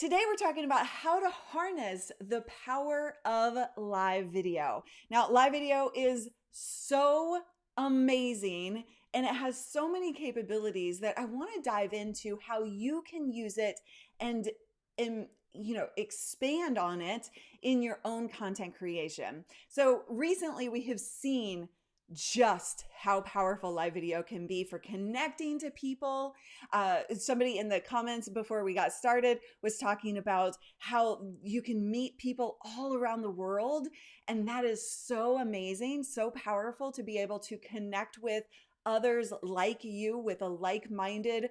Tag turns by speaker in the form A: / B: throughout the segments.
A: Today we're talking about how to harness the power of live video. Now, live video is so amazing and it has so many capabilities that I want to dive into how you can use it and expand on it in your own content creation. So recently we have seen just how powerful live video can be for connecting to people. Somebody in the comments before we got started was talking about how you can meet people all around the world. And that is so amazing, so powerful to be able to connect with others like you with a like-mindedness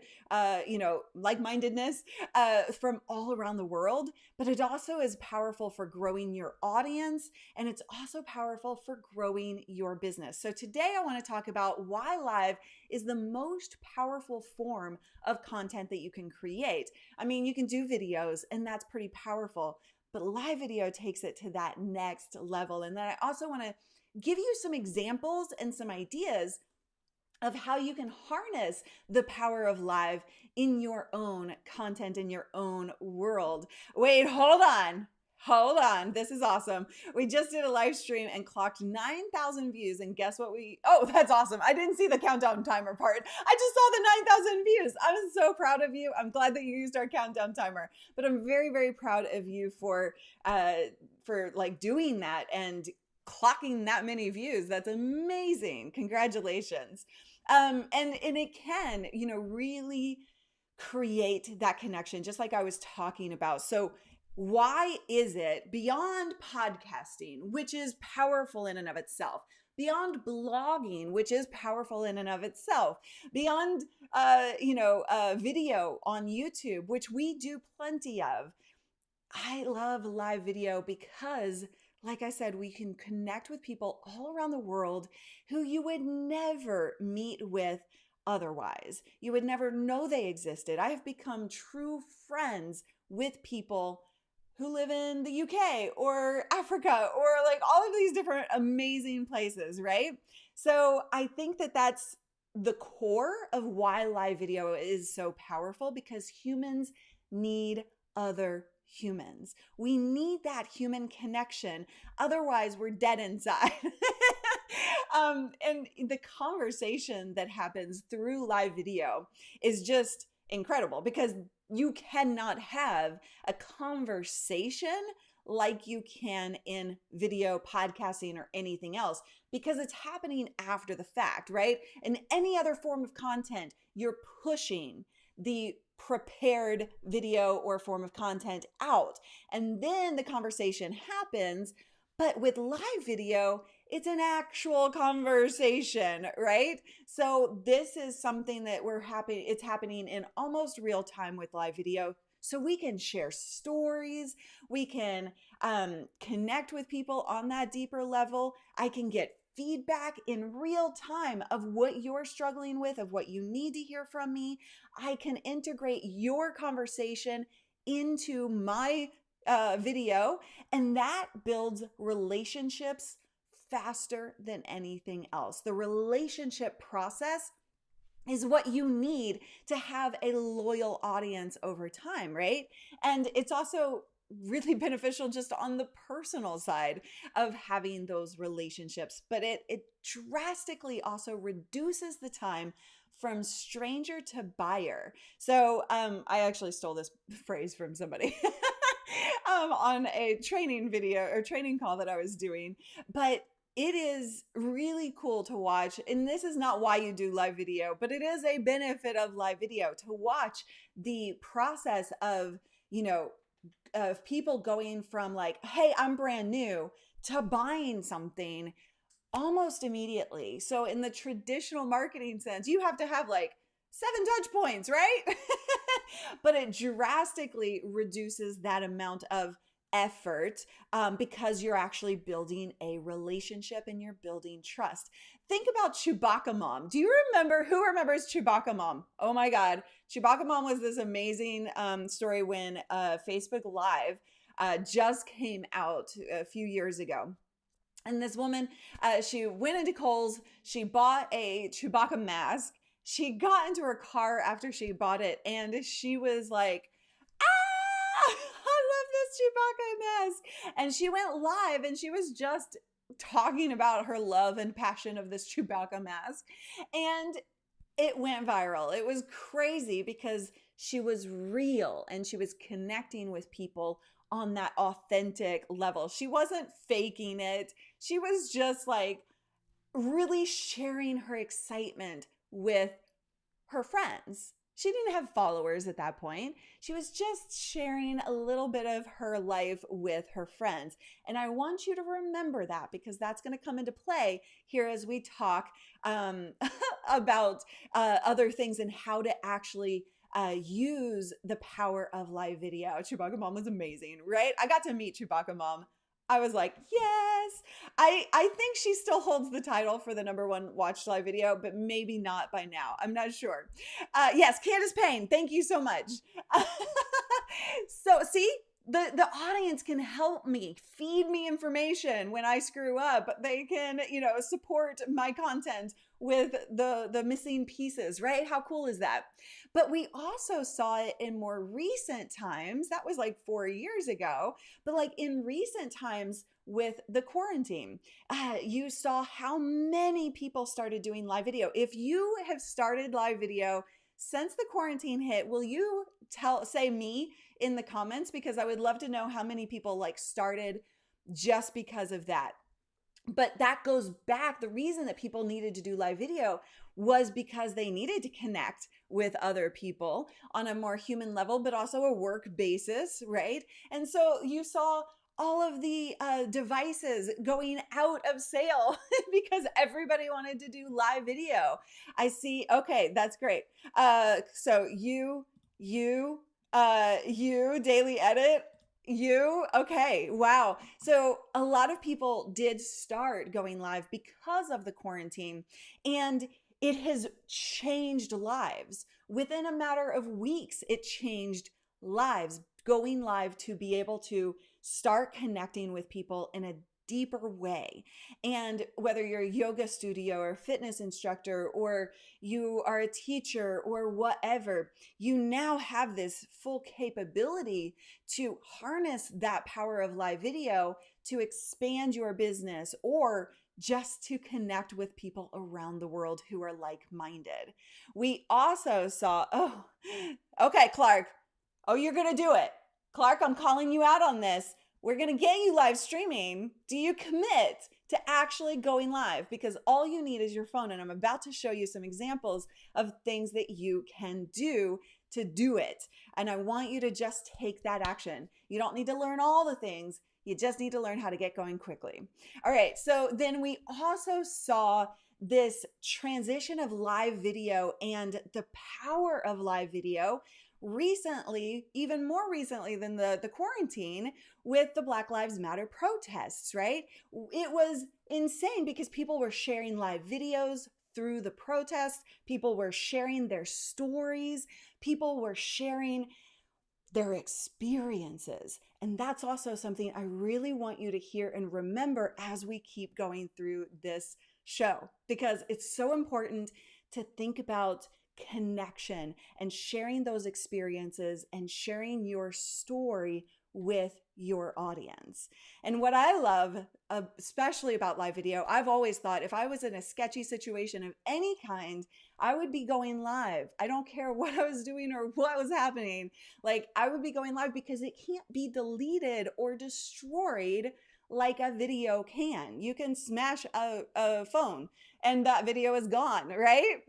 A: from all around the world. But it also is powerful for growing your audience, and it's also powerful for growing your business. So today I want to talk about why live is the most powerful form of content that you can create. I mean, you can do videos, and that's pretty powerful, but live video takes it to that next level. And then I also want to give you some examples and some ideas of how you can harness the power of live in your own content, in your own world. Wait, hold on. This is awesome. We just did a live stream and clocked 9,000 views. And guess what oh, that's awesome. I didn't see the countdown timer part. I just saw the 9,000 views. I'm so proud of you. I'm glad that you used our countdown timer, but I'm very, very proud of you for like doing that and clocking that many views. That's amazing. Congratulations. And it can, really create that connection, just like I was talking about. So why is it beyond podcasting, which is powerful in and of itself, beyond blogging, which is powerful in and of itself, beyond, video on YouTube, which we do plenty of. I love live video because, like I said, we can connect with people all around the world who you would never meet with otherwise. You would never know they existed. I have become true friends with people who live in the UK or Africa or like all of these different amazing places, right? So I think that that's the core of why live video is so powerful, because humans need other humans. We need that human connection. Otherwise, we're dead inside. And the conversation that happens through live video is just incredible, because you cannot have a conversation like you can in video, podcasting, or anything else, because it's happening after the fact, right? In any other form of content, you're pushing the prepared video or form of content out, and then the conversation happens. But with live video, it's an actual conversation, right? So this is something that it's happening in almost real time with live video. So we can share stories, we can connect with people on that deeper level. I can get feedback in real time of what you're struggling with, of what you need to hear from me. I can integrate your conversation into my video, and that builds relationships faster than anything else. The relationship process is what you need to have a loyal audience over time, right? And it's also really beneficial just on the personal side of having those relationships, but it drastically also reduces the time from stranger to buyer. So I actually stole this phrase from somebody on a training video or training call that I was doing, but it is really cool to watch. And this is not why you do live video, but it is a benefit of live video to watch the process of, of people going from like, hey, I'm brand new, to buying something almost immediately. So in the traditional marketing sense, you have to have like 7 touch points, right? But it drastically reduces that amount of effort because you're actually building a relationship and you're building trust. Think about Chewbacca Mom. Who remembers Chewbacca Mom? Oh my God. Chewbacca Mom was this amazing story when Facebook Live just came out a few years ago. And this woman, she went into Kohl's, she bought a Chewbacca mask. She got into her car after she bought it, and she was like, ah! this Chewbacca mask. And she went live and she was just talking about her love and passion of this Chewbacca mask. And it went viral. It was crazy because she was real and she was connecting with people on that authentic level. She wasn't faking it. She was just like really sharing her excitement with her friends. She didn't have followers at that point. She was just sharing a little bit of her life with her friends. And I want you to remember that because that's going to come into play here as we talk about other things and how to actually use the power of live video. Chewbacca Mom was amazing, right? I got to meet Chewbacca Mom. I was like, yes. I think she still holds the title for the #1 watched live video, but maybe not by now. I'm not sure. Yes, Candace Payne, thank you so much. So see, the audience can help me, feed me information when I screw up. They can, support my content with the missing pieces, right? How cool is that? But we also saw it in more recent times. That was like 4 years ago. But like in recent times with the quarantine, you saw how many people started doing live video. If you have started live video since the quarantine hit, will you say me in the comments? Because I would love to know how many people like started just because of that. But that goes back. The reason that people needed to do live video was because they needed to connect with other people on a more human level, but also a work basis, right? And so you saw all of the devices going out of sale because everybody wanted to do live video. I see. Okay, that's great. So you, daily edit. Okay. Wow. So a lot of people did start going live because of the quarantine, and it has changed lives. Within a matter of weeks, it changed lives. Going live to be able to start connecting with people in a deeper way. And whether you're a yoga studio or fitness instructor, or you are a teacher or whatever, you now have this full capability to harness that power of live video to expand your business or just to connect with people around the world who are like-minded. We also saw, okay, Clark. Oh, you're going to do it. Clark, I'm calling you out on this. We're going to get you live streaming. Do you commit to actually going live? Because all you need is your phone. And I'm about to show you some examples of things that you can do to do it. And I want you to just take that action. You don't need to learn all the things. You just need to learn how to get going quickly. All right. So then we also saw this transition of live video and the power of live video recently, even more recently than the quarantine, with the Black Lives Matter protests, right? It was insane because people were sharing live videos through the protests. People were sharing their stories. People were sharing their experiences. And that's also something I really want you to hear and remember as we keep going through this show, because it's so important to think about connection and sharing those experiences and sharing your story with your audience. And what I love, especially about live video, I've always thought if I was in a sketchy situation of any kind, I would be going live. I don't care what I was doing or what was happening. Like, I would be going live because it can't be deleted or destroyed like a video can. You can smash a phone and that video is gone, right?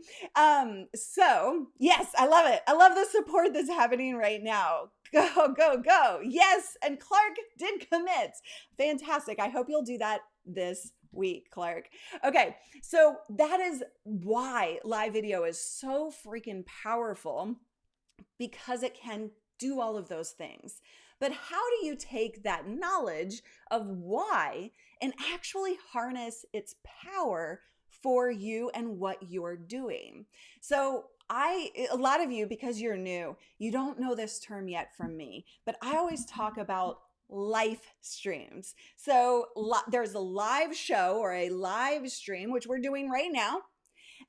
A: So yes, I love it. I love the support that's happening right now. Go, go, go. Yes, and Clark did commit. Fantastic. I hope you'll do that this week, Clark. Okay, so that is why live video is so freaking powerful, because it can do all of those things. But how do you take that knowledge of why and actually harness its power for you and what you're doing? So a lot of you, because you're new, you don't know this term yet from me, but I always talk about live streams. So there's a live show or a live stream, which we're doing right now.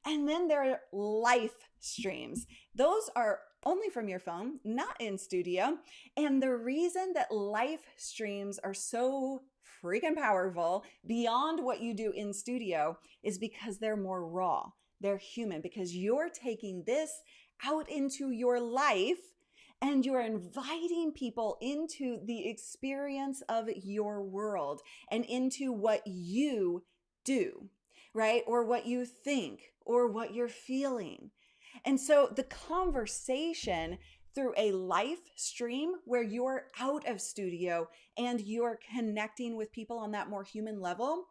A: And then there are live streams. Those are only from your phone, not in studio. And the reason that live streams are so freaking powerful beyond what you do in studio is because they're more raw. They're human, because you're taking this out into your life and you're inviting people into the experience of your world and into what you do, right? Or what you think or what you're feeling. And so the conversation through a live stream where you're out of studio and you're connecting with people on that more human level,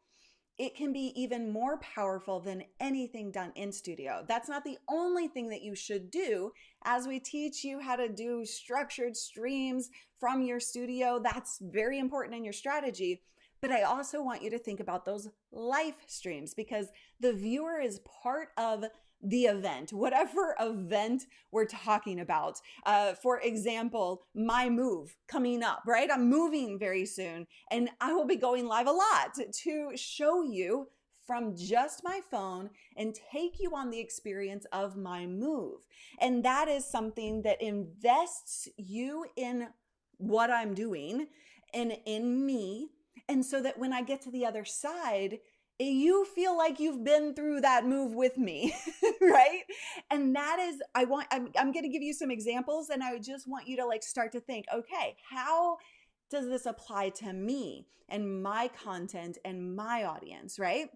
A: it can be even more powerful than anything done in studio. That's not the only thing that you should do. As we teach you how to do structured streams from your studio, that's very important in your strategy. But I also want you to think about those live streams, because the viewer is part of the event, whatever event we're talking about. For example, my move coming up, right? I'm moving very soon, and I will be going live a lot to show you from just my phone and take you on the experience of my move. And that is something that invests you in what I'm doing and in me. And so that when I get to the other side, you feel like you've been through that move with me, right? And that is, I'm going to give you some examples, and I just want you to like start to think, okay, how does this apply to me and my content and my audience, right?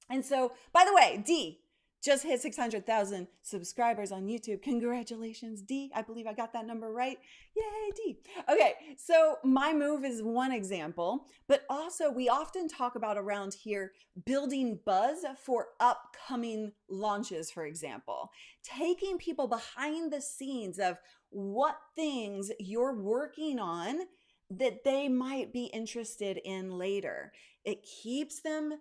A: And so, by the way, D just hit 600,000 subscribers on YouTube. Congratulations, D. I believe I got that number right. Yay, D. Okay, so my move is one example, but also we often talk about around here building buzz for upcoming launches, for example. Taking people behind the scenes of what things you're working on that they might be interested in later. It keeps them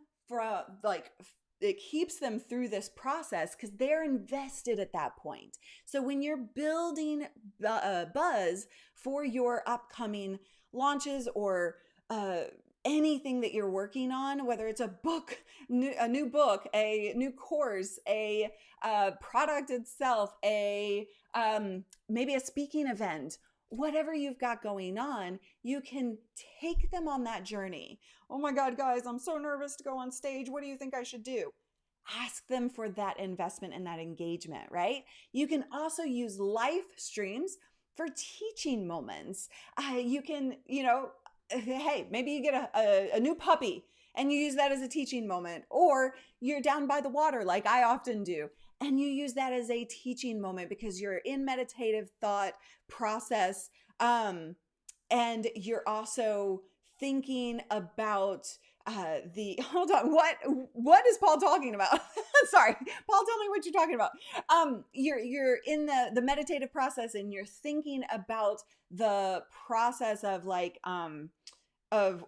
A: through this process because they're invested at that point. So when you're building buzz for your upcoming launches or anything that you're working on, whether it's a book, a new book, a new course, a product itself, maybe a speaking event, whatever you've got going on, you can take them on that journey. Oh my God, guys, I'm so nervous to go on stage. What do you think I should do? Ask them for that investment and that engagement, right? You can also use live streams for teaching moments. You can, hey, maybe you get a new puppy and you use that as a teaching moment, or you're down by the water like I often do, and you use that as a teaching moment because you're in meditative thought process, and you're also thinking about hold on, what is Paul talking about? Sorry, Paul, tell me what you're talking about. You're in the meditative process and you're thinking about the process of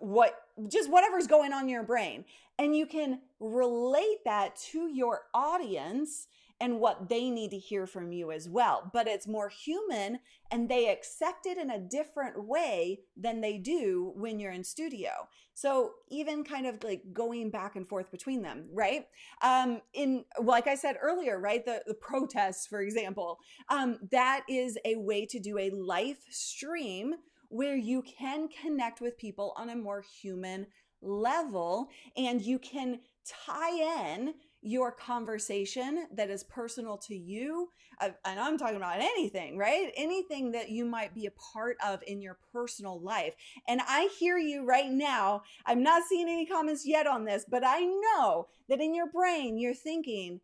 A: whatever's going on in your brain, and you can relate that to your audience and what they need to hear from you as well. But it's more human and they accept it in a different way than they do when you're in studio. So even kind of like going back and forth between them, right? Like I said earlier, right? The protests, for example, that is a way to do a live stream where you can connect with people on a more human level, and you can tie in your conversation that is personal to you. And I'm talking about anything, right? Anything that you might be a part of in your personal life. And I hear you right now. I'm not seeing any comments yet on this, but I know that in your brain, you're thinking,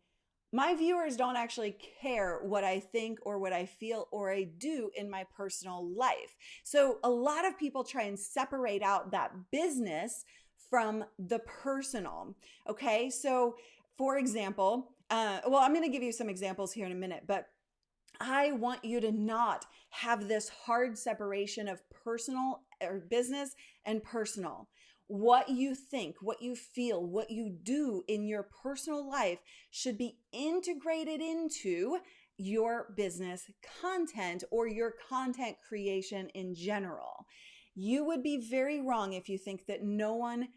A: my viewers don't actually care what I think or what I feel or I do in my personal life. So a lot of people try and separate out that business from the personal. Okay, so for example, I'm going to give you some examples here in a minute, but I want you to not have this hard separation of personal or business and personal. What you think, what you feel, what you do in your personal life should be integrated into your business content or your content creation in general. You would be very wrong if you think that no one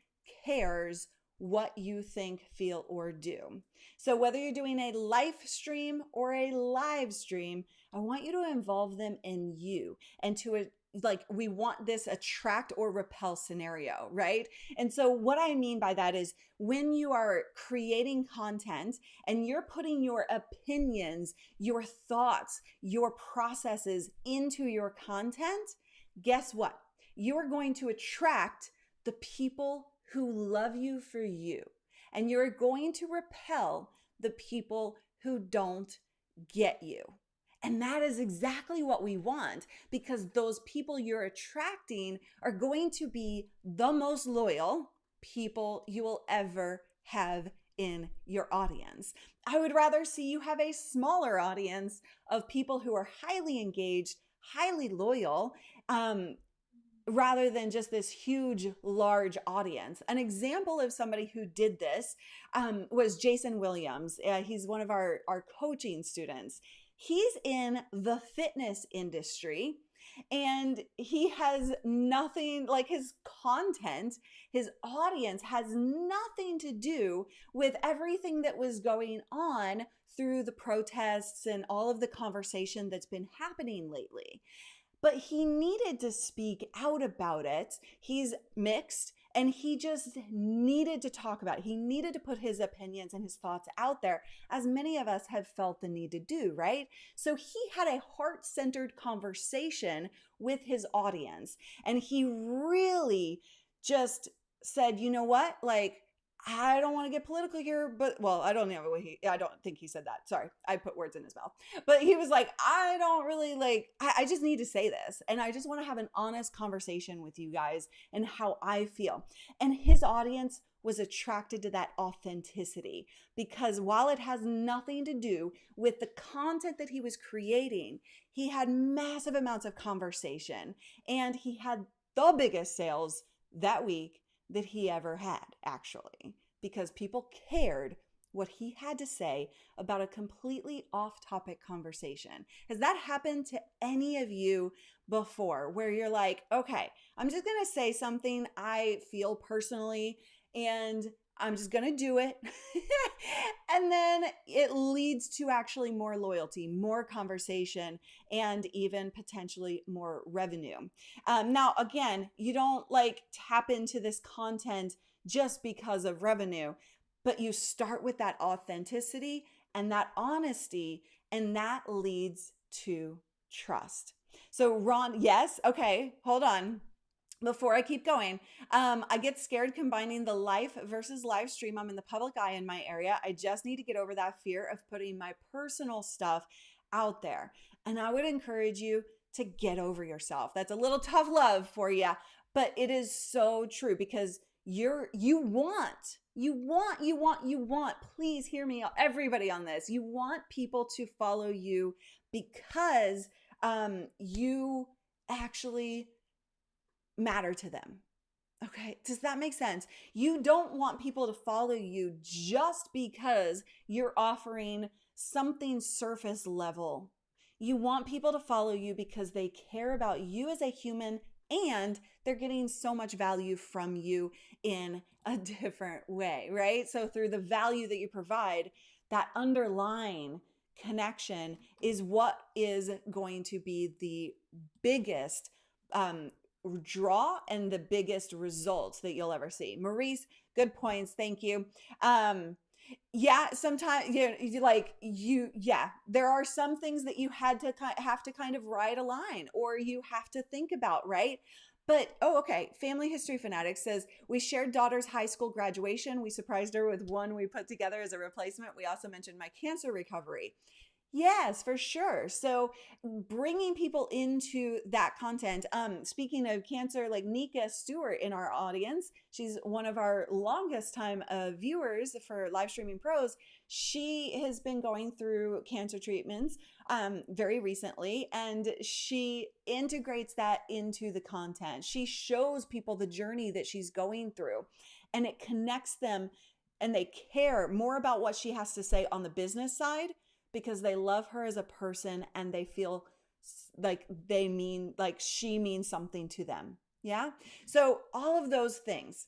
A: cares what you think, feel, or do. So whether you're doing a live stream or a live stream, I want you to involve them in you and to like, we want this attract or repel scenario, right? And so what I mean by that is when you are creating content and you're putting your opinions, your thoughts, your processes into your content, guess what? You're going to attract the people who love you for you. And you're going to repel the people who don't get you. And that is exactly what we want, because those people you're attracting are going to be the most loyal people you will ever have in your audience. I would rather see you have a smaller audience of people who are highly engaged, highly loyal, rather than just this huge, large audience. An example of somebody who did this was Jason Williams. He's one of our coaching students. He's in the fitness industry, and he has nothing, like his content, his audience has nothing to do with everything that was going on through the protests and all of the conversation that's been happening lately. But he needed to speak out about it. He's mixed, and he just needed to talk about it. He needed to put his opinions and his thoughts out there, as many of us have felt the need to do, right? So he had a heart-centered conversation with his audience, and he really just said, you know what, like, I don't want to get political here, but, well, I don't know what I don't think he said that. Sorry, I put words in his mouth. But he was like, I don't really like, I just need to say this. And I just want to have an honest conversation with you guys and how I feel. And his audience was attracted to that authenticity, because while it has nothing to do with the content that he was creating, he had massive amounts of conversation, and he had the biggest sales that week that he ever had, actually, because people cared what he had to say about a completely off-topic conversation. Has that happened to any of you before, where you're like, okay, I'm just going to say something I feel personally, and I'm just going to do it. And then it leads to actually more loyalty, more conversation, and even potentially more revenue. Now, again, you don't like tap into this content just because of revenue, but you start with that authenticity and that honesty, and that leads to trust. So Ron, yes, okay, hold on. Before I keep going, I get scared combining the live versus live stream. I'm in the public eye in my area. I just need to get over that fear of putting my personal stuff out there. And I would encourage you to get over yourself. That's a little tough love for you, but it is so true, because you want, please hear me, everybody on this. You want people to follow you because you actually matter to them. Okay, does that make sense? You don't want people to follow you just because you're offering something surface level. You want people to follow you because they care about you as a human, and they're getting so much value from you in a different way, right? So through the value that you provide, that underlying connection is what is going to be the biggest draw and the biggest results that you'll ever see. Maurice, good points. Thank you. Yeah, sometimes there are some things that you have to kind of write a line, or you have to think about, right? But, okay. Family History Fanatic says, we shared daughter's high school graduation. We surprised her with one we put together as a replacement. We also mentioned my cancer recovery. Yes, for sure. So bringing people into that content. Speaking of cancer, like Nika Stewart in our audience, she's one of our longest time viewers for Live Streaming Pros. She has been going through cancer treatments very recently, and she integrates that into the content. She shows people the journey that she's going through, and it connects them, and they care more about what she has to say on the business side, because they love her as a person and they feel like she means something to them. Yeah. So all of those things.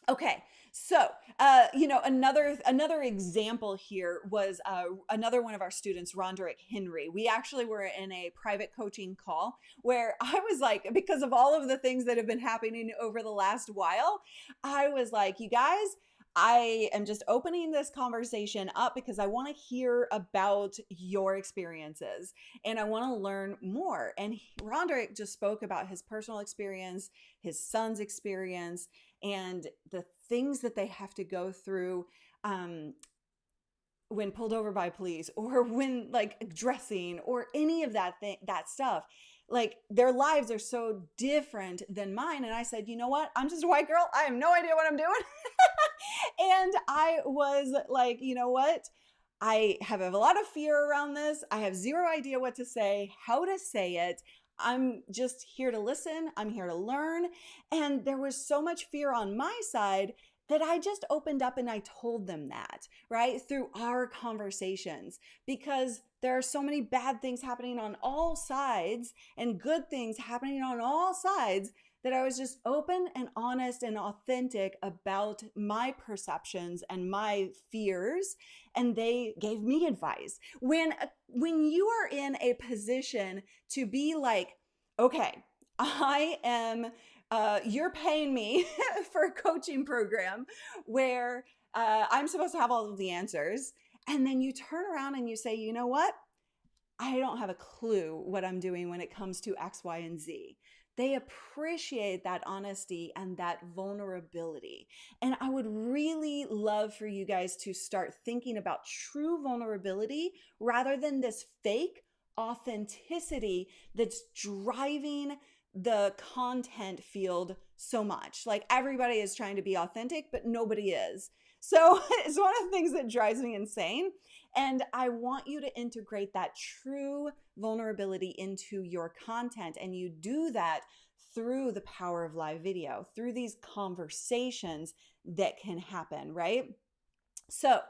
A: Okay, so another example here was another one of our students, Roderick Henry. We actually were in a private coaching call where I was like, because of all of the things that have been happening over the last while, I was like, you guys, I am just opening this conversation up because I want to hear about your experiences and I want to learn more. And Roderick just spoke about his personal experience, his son's experience, and the things that they have to go through um, when pulled over by police or when like dressing or any of that stuff. Like their lives are so different than mine. And I said, you know what? I'm just a white girl. I have no idea what I'm doing. And I was like, you know what? I have a lot of fear around this. I have zero idea what to say, how to say it. I'm just here to listen. I'm here to learn. And there was so much fear on my side that I just opened up and I told them that, right? Through our conversations, because there are so many bad things happening on all sides and good things happening on all sides that I was just open and honest and authentic about my perceptions and my fears, and they gave me advice. When you are in a position to be like, okay, I am you're paying me for a coaching program where I'm supposed to have all of the answers. And then you turn around and you say, you know what? I don't have a clue what I'm doing when it comes to X, Y, and Z. They appreciate that honesty and that vulnerability. And I would really love for you guys to start thinking about true vulnerability rather than this fake authenticity that's driving the content field so much. Like everybody is trying to be authentic, but nobody is. So it's one of the things that drives me insane. And I want you to integrate that true vulnerability into your content. And you do that through the power of live video, through these conversations that can happen, right? So,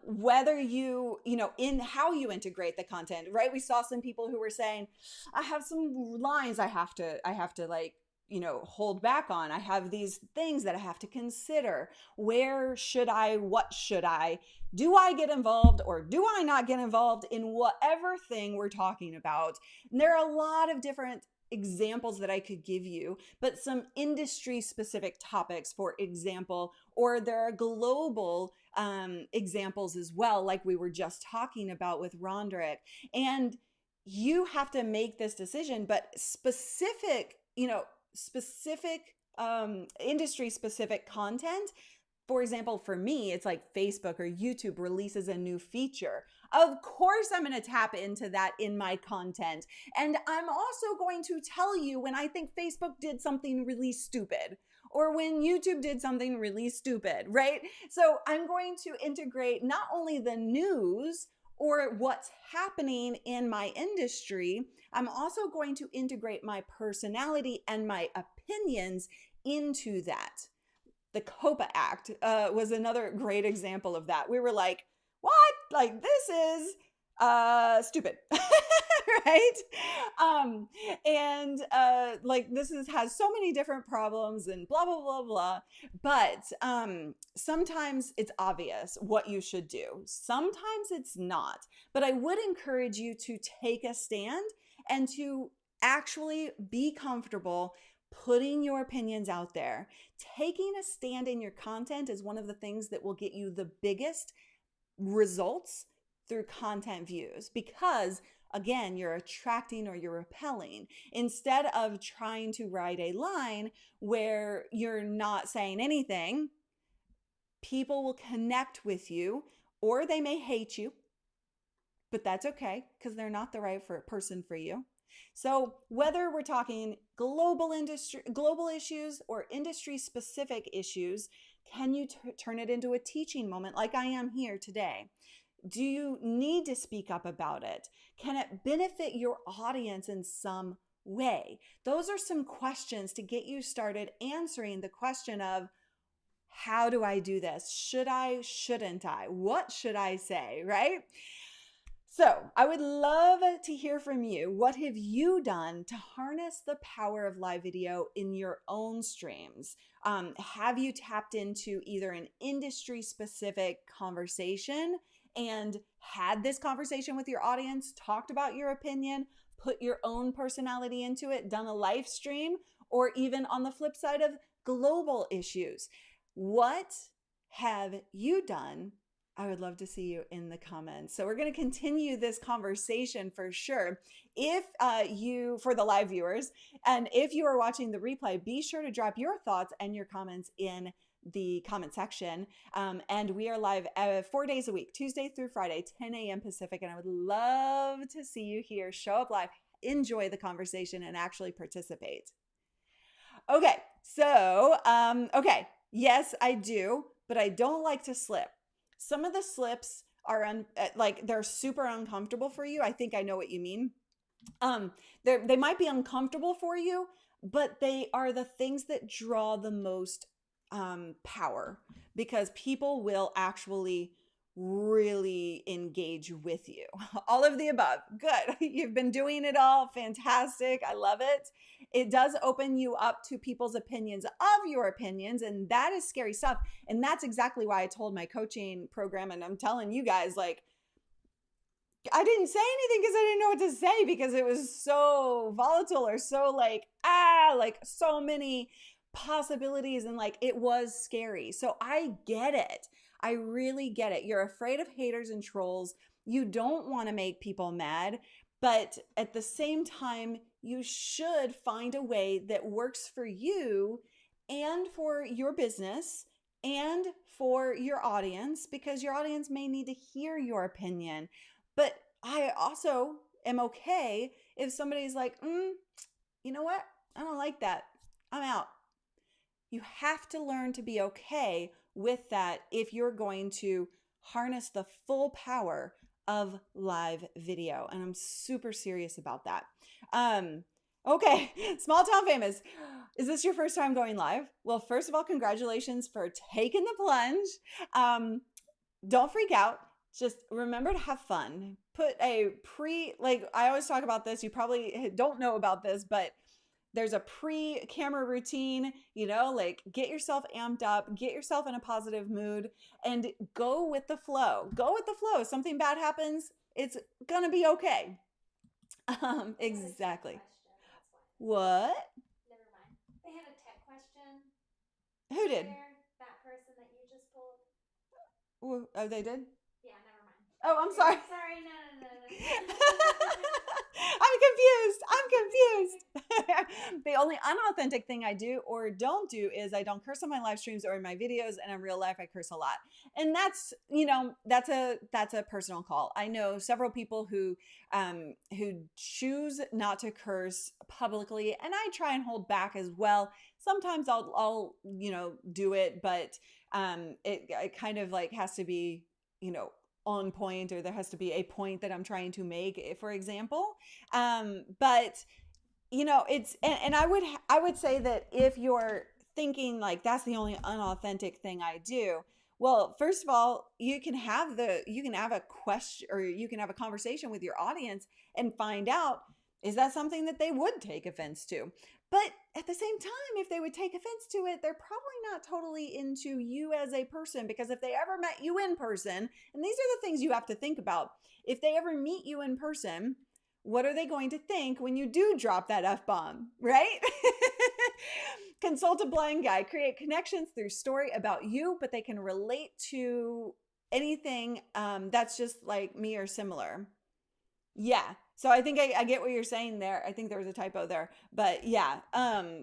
A: whether in how you integrate the content, right? We saw some people who were saying, I have some lines I have to like, hold back on. I have these things that I have to consider. Where should I, what should I, do I get involved or do I not get involved in whatever thing we're talking about? And there are a lot of different examples that I could give you, but some industry specific topics, for example, or there are global examples as well, like we were just talking about with Rondrick. And you have to make this decision, but specific industry specific content. For example, for me, it's like Facebook or YouTube releases a new feature. Of course, I'm going to tap into that in my content. And I'm also going to tell you when I think Facebook did something really stupid or when YouTube did something really stupid, right? So I'm going to integrate not only the news or what's happening in my industry, I'm also going to integrate my personality and my opinions into that. The COPA Act was another great example of that. We were like, what? Like, this is stupid, right? Like has so many different problems and blah, blah, blah, blah. But sometimes it's obvious what you should do. Sometimes it's not. But I would encourage you to take a stand and to actually be comfortable putting your opinions out there. Taking a stand in your content is one of the things that will get you the biggest results through content views, because again, you're attracting or you're repelling instead of trying to write a line where you're not saying anything. People will connect with you or they may hate you, but that's okay because they're not the right person for you. So whether we're talking global issues or industry specific issues, can you turn it into a teaching moment like I am here today? Do you need to speak up about it? Can it benefit your audience in some way? Those are some questions to get you started answering the question of, how do I do this? Should I, shouldn't I? What should I say, right? So I would love to hear from you. What have you done to harness the power of live video in your own streams? Have you tapped into either an industry specific conversation and had this conversation with your audience, talked about your opinion, put your own personality into it, done a live stream, or even on the flip side of global issues? What have you done? I would love to see you in the comments. So we're going to continue this conversation for sure. If for the live viewers, and if you are watching the replay, be sure to drop your thoughts and your comments in the comment section. And we are live 4 days a week, Tuesday through Friday, 10 a.m. Pacific. And I would love to see you here. Show up live, enjoy the conversation, and actually participate. Okay, so, okay, yes, I do, but I don't like to slip. Some of the slips are like they're super uncomfortable for you. I think I know what you mean. They might be uncomfortable for you, but they are the things that draw the most power, because people will actually really engage with you. All of the above. Good. You've been doing it all. Fantastic. I love it. It does open you up to people's opinions of your opinions, and that is scary stuff. And that's exactly why I told my coaching program, and I'm telling you guys, like, I didn't say anything because I didn't know what to say, because it was so volatile, or so like so many possibilities, and like it was scary. So I get it. I really get it. You're afraid of haters and trolls. You don't want to make people mad, but at the same time, you should find a way that works for you and for your business and for your audience, because your audience may need to hear your opinion. But I also am okay if somebody's like, you know what? I don't like that. I'm out. You have to learn to be okay with that if you're going to harness the full power of live video. And I'm super serious about that. Okay, small town famous. Is this your first time going live? Well, first of all, congratulations for taking the plunge. Don't freak out. Just remember to have fun. Put like I always talk about this. You probably don't know about this, but there's a pre-camera routine, like get yourself amped up, get yourself in a positive mood, and go with the flow. Go with the flow. If something bad happens, it's gonna be okay. Exactly. What?
B: Never mind. They had a tech question.
A: Who did?
B: That person that you just pulled.
A: Oh, they did?
B: Yeah, never mind.
A: Oh, I'm sorry.
B: Sorry, no.
A: I'm confused. The only unauthentic thing I do or don't do is I don't curse on my live streams or in my videos, and in real life I curse a lot. And that's, that's a personal call. I know several people who choose not to curse publicly, and I try and hold back as well. Sometimes I'll do it, but it kind of like has to be, on point, or there has to be a point that I'm trying to make, for example. But it's, and I would say that if you're thinking like that's the only unauthentic thing I do, well, first of all, you can have a question, or you can have a conversation with your audience and find out, is that something that they would take offense to? But at the same time, if they would take offense to it, they're probably not totally into you as a person, because if they ever met you in person, and these are the things you have to think about, if they ever meet you in person, what are they going to think when you do drop that F-bomb, right? Consult a blind guy, create connections through story about you, but they can relate to anything that's just like me or similar. Yeah. So I think I get what you're saying there. I think there was a typo there, but yeah.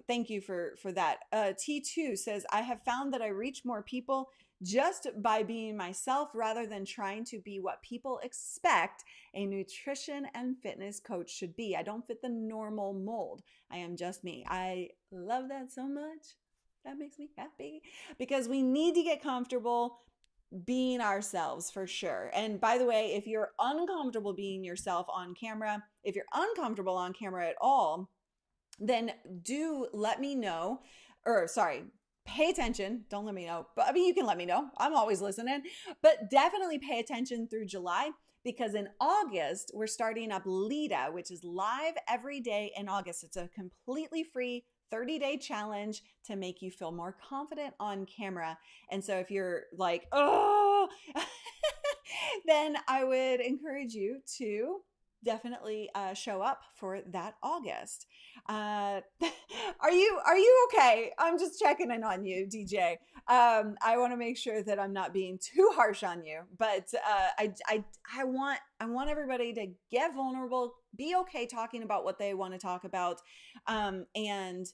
A: Thank you for that. T2 says, I have found that I reach more people just by being myself rather than trying to be what people expect a nutrition and fitness coach should be. I don't fit the normal mold. I am just me. I love that so much. That makes me happy, because we need to get comfortable being ourselves, for sure. And by the way, if you're uncomfortable being yourself on camera, if you're uncomfortable on camera at all, then do let me know, or sorry, pay attention. Don't let me know, but I mean, you can let me know. I'm always listening, but definitely pay attention through July, because in August, we're starting up Lita, which is live every day in August. It's a completely free 30-day challenge to make you feel more confident on camera. And so if you're like, oh, then I would encourage you to definitely show up for that August. Are you okay? I'm just checking in on you, DJ. I want to make sure that I'm not being too harsh on you, but I want everybody to get vulnerable, be okay talking about what they want to talk about, and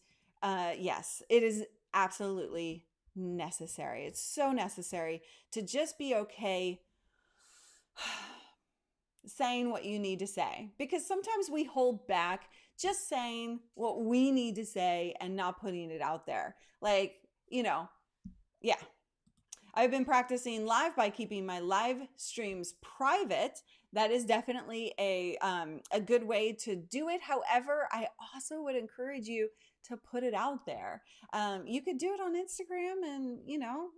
A: yes, it is absolutely necessary. It's so necessary to just be okay saying what you need to say, because sometimes we hold back just saying what we need to say and not putting it out there. Like, yeah. I've been practicing live by keeping my live streams private. That is definitely a good way to do it. However, I also would encourage you to put it out there. You could do it on Instagram, and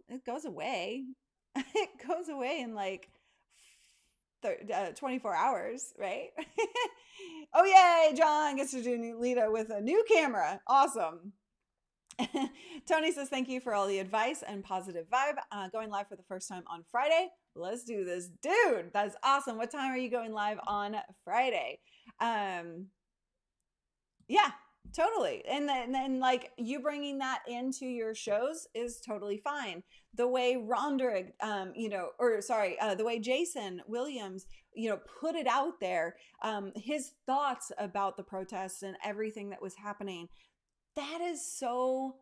A: it goes away. It goes away in like 24 hours, right? Oh, yay, John gets to do Lita with a new camera. Awesome. Tony says, thank you for all the advice and positive vibe. Going live for the first time on Friday. Let's do this. Dude, that's awesome. What time are you going live on Friday? Yeah, totally. And then like you bringing that into your shows is totally fine. The way Rhonda, the way Jason Williams, put it out there, his thoughts about the protests and everything that was happening, that is so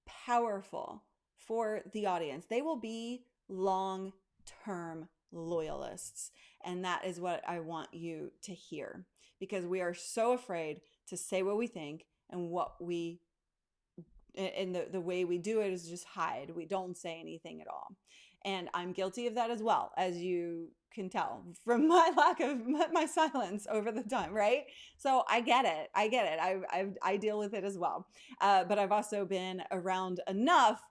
A: powerful for the audience. They will be long-term loyalists. And that is what I want you to hear, because we are so afraid to say what we think, and the way we do it is just hide. We don't say anything at all. And I'm guilty of that as well, as you can tell from my lack of my silence over the time, right? So I get it. I deal with it as well. But I've also been around enough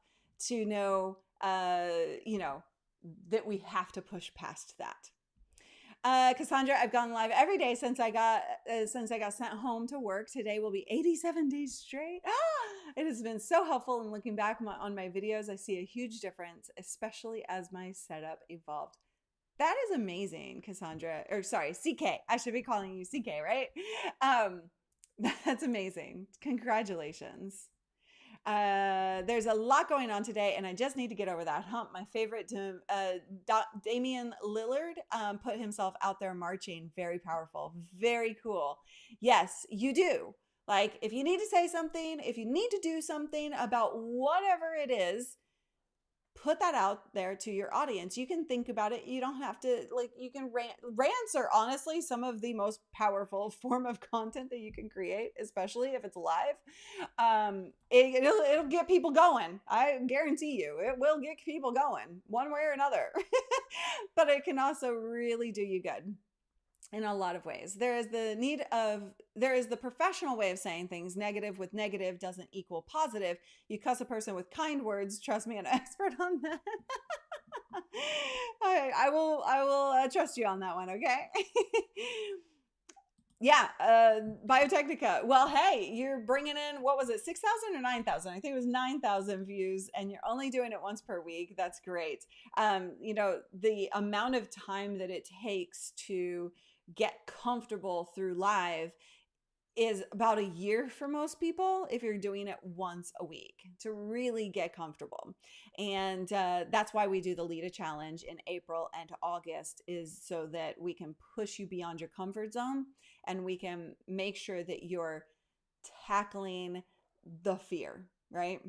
A: to know, that we have to push past that. Cassandra, I've gone live every day since I got sent home to work. Today will be 87 days straight. It has been so helpful. And looking back on my videos, I see a huge difference, especially as my setup evolved. That is amazing, Cassandra. Or sorry, CK. I should be calling you CK, right? That's amazing. Congratulations. There's a lot going on today, and I just need to get over that hump. My favorite, Damian Lillard, put himself out there marching. Very powerful. Very cool. Yes, you do. Like, if you need to say something, if you need to do something about whatever it is, put that out there to your audience. You can think about it. You don't have to, you can rant. Rants are honestly some of the most powerful form of content that you can create, especially if it's live. It'll get people going. I guarantee you, it will get people going one way or another. But it can also really do you good in a lot of ways. There is the professional way of saying things. Negative with negative doesn't equal positive. You cuss a person with kind words. Trust me, an expert on that. I will trust you on that one. Okay. Yeah. Biotechnica. Well, hey, you're bringing in, what was it? 6,000 or 9,000? I think it was 9,000 views, and you're only doing it once per week. That's great. The amount of time that it takes to get comfortable through live is about a year for most people if you're doing it once a week to really get comfortable. And that's why we do the Lita Challenge in April and August, is so that we can push you beyond your comfort zone, and we can make sure that you're tackling the fear, right?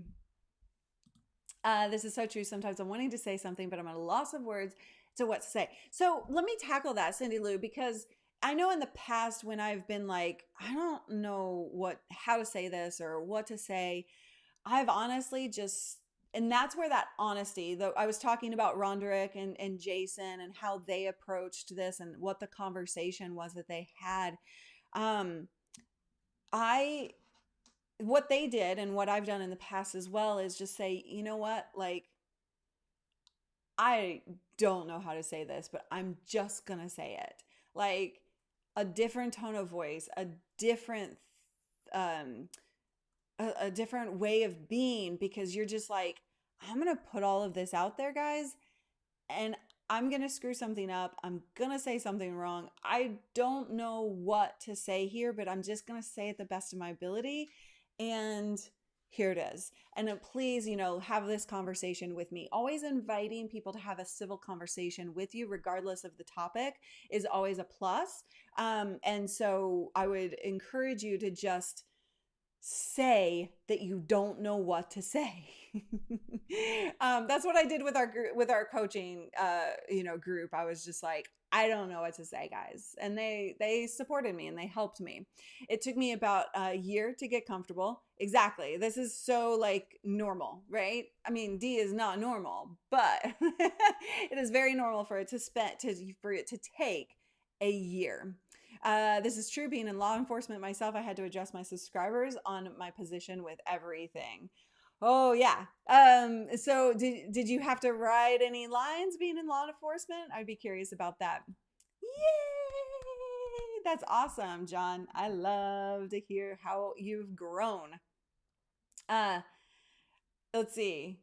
A: This is so true. Sometimes I'm wanting to say something, but I'm at a loss of words to what to say. So let me tackle that, Cindy Lou, because I know in the past when I've been like, I don't know how to say this or what to say, I've honestly just, and that's where that honesty, though I was talking about Rondrick and Jason and how they approached this and what the conversation was that they had. What they did and what I've done in the past as well is just say, you know what, like, I don't know how to say this, but I'm just gonna say it. Like a different tone of voice, different um a different way of being, because you're just like, I'm gonna put all of this out there, guys, and I'm going to screw something up. I'm going to say something wrong. I don't know what to say here, but I'm just going to say it the best of my ability. And here it is. And please, have this conversation with me. Always inviting people to have a civil conversation with you, regardless of the topic, is always a plus. And so I would encourage you to just say that you don't know what to say. That's what I did with our coaching group. I was just like, I don't know what to say, guys, and they supported me and they helped me. It took me about a year to get comfortable. Exactly, this is so like normal, right? I mean, D is not normal, but it is very normal for it to take a year. This is true. Being in law enforcement myself, I had to adjust my subscribers on my position with everything. Oh yeah. So did you have to write any lines being in law enforcement? I'd be curious about that. Yay! That's awesome, John. I love to hear how you've grown. Uh, let's see.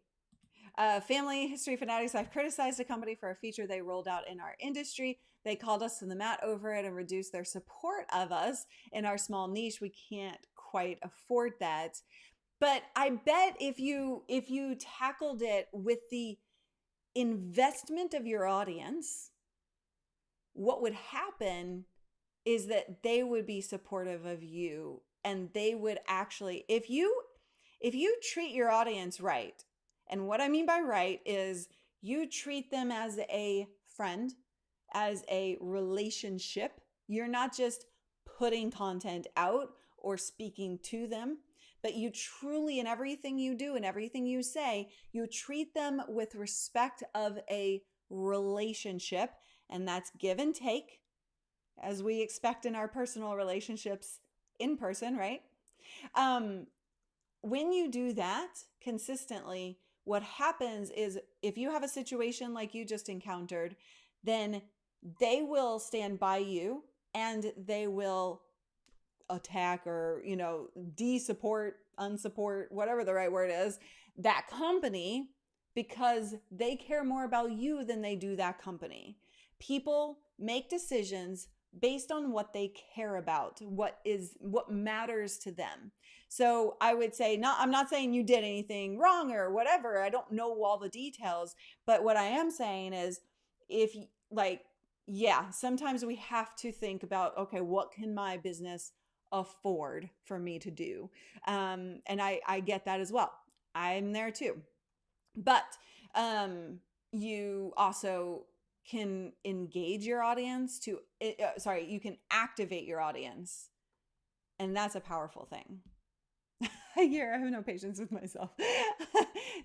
A: Family history fanatics. I've criticized a company for a feature they rolled out in our industry. They called us to the mat over it and reduced their support of us in our small niche. We can't quite afford that. But I bet if you tackled it with the investment of your audience, what would happen is that they would be supportive of you, and they would actually, if you treat your audience right, and what I mean by right is you treat them as a friend, as a relationship. You're not just putting content out or speaking to them, but you truly, in everything you do and everything you say, you treat them with respect of a relationship, and that's give and take, as we expect in our personal relationships in person, right? Um, when you do that consistently, what happens is if you have a situation like you just encountered, then they will stand by you and they will attack or, de-support, unsupport, whatever the right word is, that company, because they care more about you than they do that company. People make decisions based on what they care about, what matters to them. So I would say, I'm not saying you did anything wrong or whatever. I don't know all the details, but what I am saying is, if like, yeah, sometimes we have to think about, okay, what can my business afford for me to do? And I get that as well. I'm there too. But you also can engage your audience you can activate your audience. And that's a powerful thing. Here, I have no patience with myself.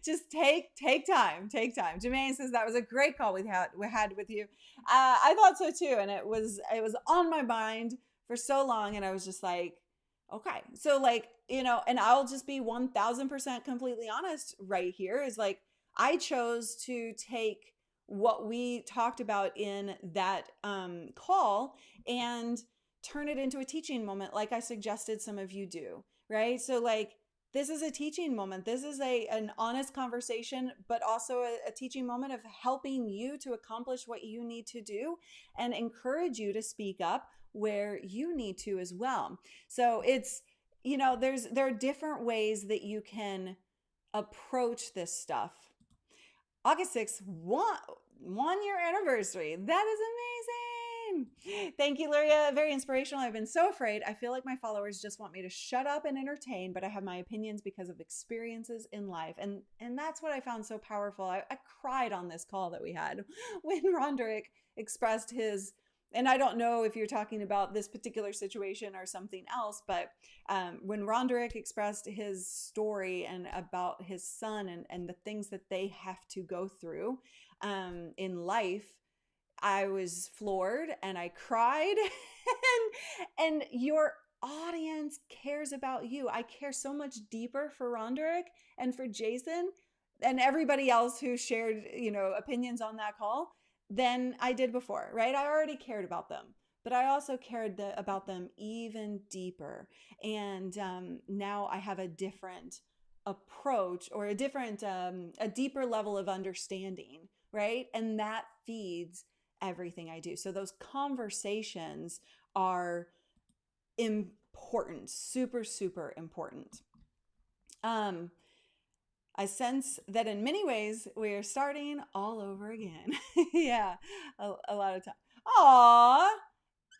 A: Just take time. Jermaine says that was a great call we had with you. I thought so too, and it was on my mind for so long, and I was just like, okay, so like, and I'll just be 1000% completely honest right here. Is like, I chose to take what we talked about in that call and turn it into a teaching moment, like I suggested some of you do. Right? So like, this is a teaching moment. This is an honest conversation, but also a teaching moment of helping you to accomplish what you need to do and encourage you to speak up where you need to as well. So it's, there are different ways that you can approach this stuff. August 6th, 1 year anniversary. That is amazing. Thank you, Luria. Very inspirational. I've been so afraid. I feel like my followers just want me to shut up and entertain, but I have my opinions because of experiences in life. And that's what I found so powerful. I cried on this call that we had when Rondrick expressed his, and I don't know if you're talking about this particular situation or something else, but when Rondrick expressed his story and about his son and the things that they have to go through in life, I was floored and I cried. and your audience cares about you. I care so much deeper for Rondrick and for Jason and everybody else who shared, opinions on that call than I did before, right? I already cared about them, but I also cared about them even deeper. And now I have a different approach, or a deeper level of understanding, right? And that feeds everything I do. So those conversations are important, super, super important. I sense that in many ways we are starting all over again. Yeah, a lot of time. Aw,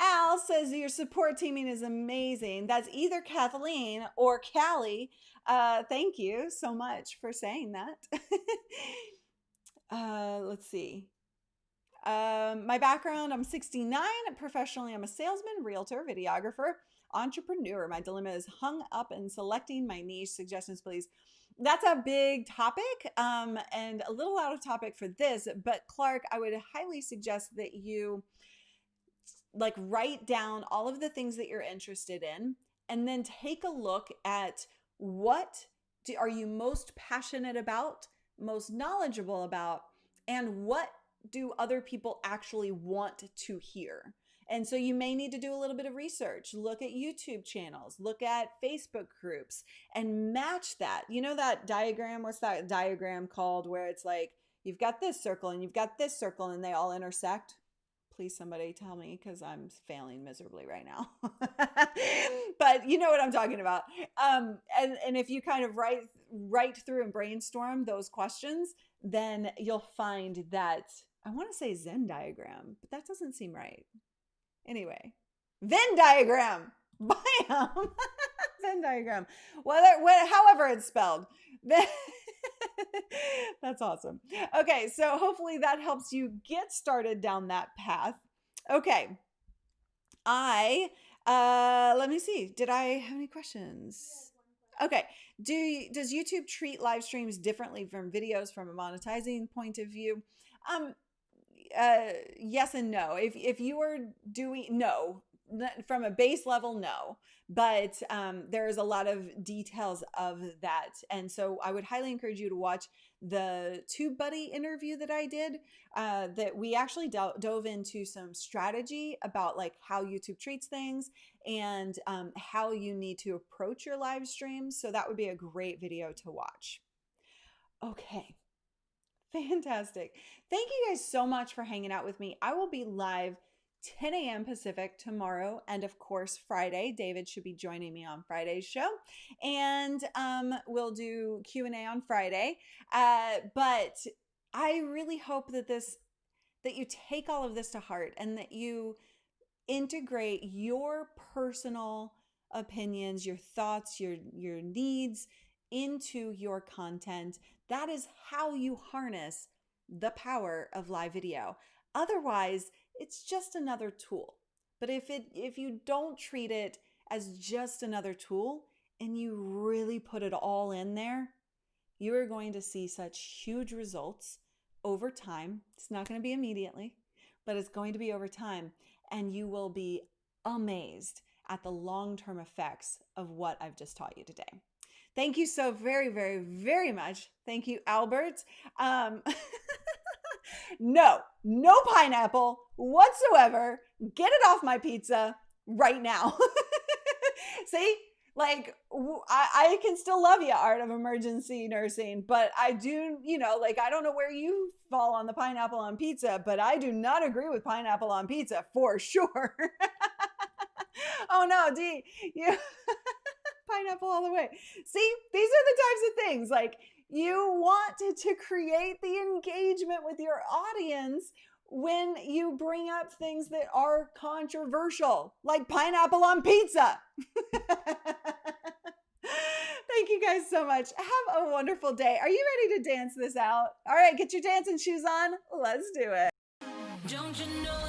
A: Al says your support teaming is amazing. That's either Kathleen or Callie. Thank you so much for saying that. Let's see. My background, I'm 69. Professionally, I'm a salesman, realtor, videographer, entrepreneur. My dilemma is hung up in selecting my niche. Suggestions, please. That's a big topic, and a little out of topic for this, but Clark, I would highly suggest that you write down all of the things that you're interested in, and then take a look at what are you most passionate about, most knowledgeable about, and what do other people actually want to hear. And so you may need to do a little bit of research, look at YouTube channels, look at Facebook groups, and match that. You know that diagram? What's that diagram called where it's like you've got this circle and you've got this circle and they all intersect? Please, somebody tell me, because I'm failing miserably right now. But you know what I'm talking about. And if you kind of write through and brainstorm those questions, then you'll find that, I want to say Venn diagram, but that doesn't seem right. Anyway, Venn diagram. Bam! Venn diagram. However it's spelled. That's awesome. Okay, so hopefully that helps you get started down that path. Okay. Let me see. Did I have any questions? Okay. Does YouTube treat live streams differently from videos from a monetizing point of view? Yes and no. If you are doing, no, from a base level, no, but there's a lot of details of that. And so I would highly encourage you to watch the TubeBuddy interview that I did, that we actually dove into some strategy about how YouTube treats things and how you need to approach your live streams. So that would be a great video to watch. Okay. Fantastic. Thank you guys so much for hanging out with me. I will be live 10 a.m. Pacific tomorrow, and of course Friday. David should be joining me on Friday's show, and we'll do Q&A on Friday. But I really hope that you take all of this to heart, and that you integrate your personal opinions, your thoughts, your needs into your content. That is how you harness the power of live video. Otherwise, it's just another tool. But if you don't treat it as just another tool and you really put it all in there, you are going to see such huge results over time. It's not going to be immediately, but it's going to be over time, and you will be amazed at the long-term effects of what I've just taught you today. Thank you so very, very, very much. Thank you, Albert. No pineapple whatsoever. Get it off my pizza right now. See, I can still love you, Art of Emergency Nursing, but I do, I don't know where you fall on the pineapple on pizza, but I do not agree with pineapple on pizza for sure. Oh no, D, you pineapple all the way. See, these are the types of things you want to create the engagement with your audience when you bring up things that are controversial, like pineapple on pizza. Thank you guys so much. Have a wonderful day. Are you ready to dance this out? All right, get your dancing shoes on. Let's do it. Don't you know?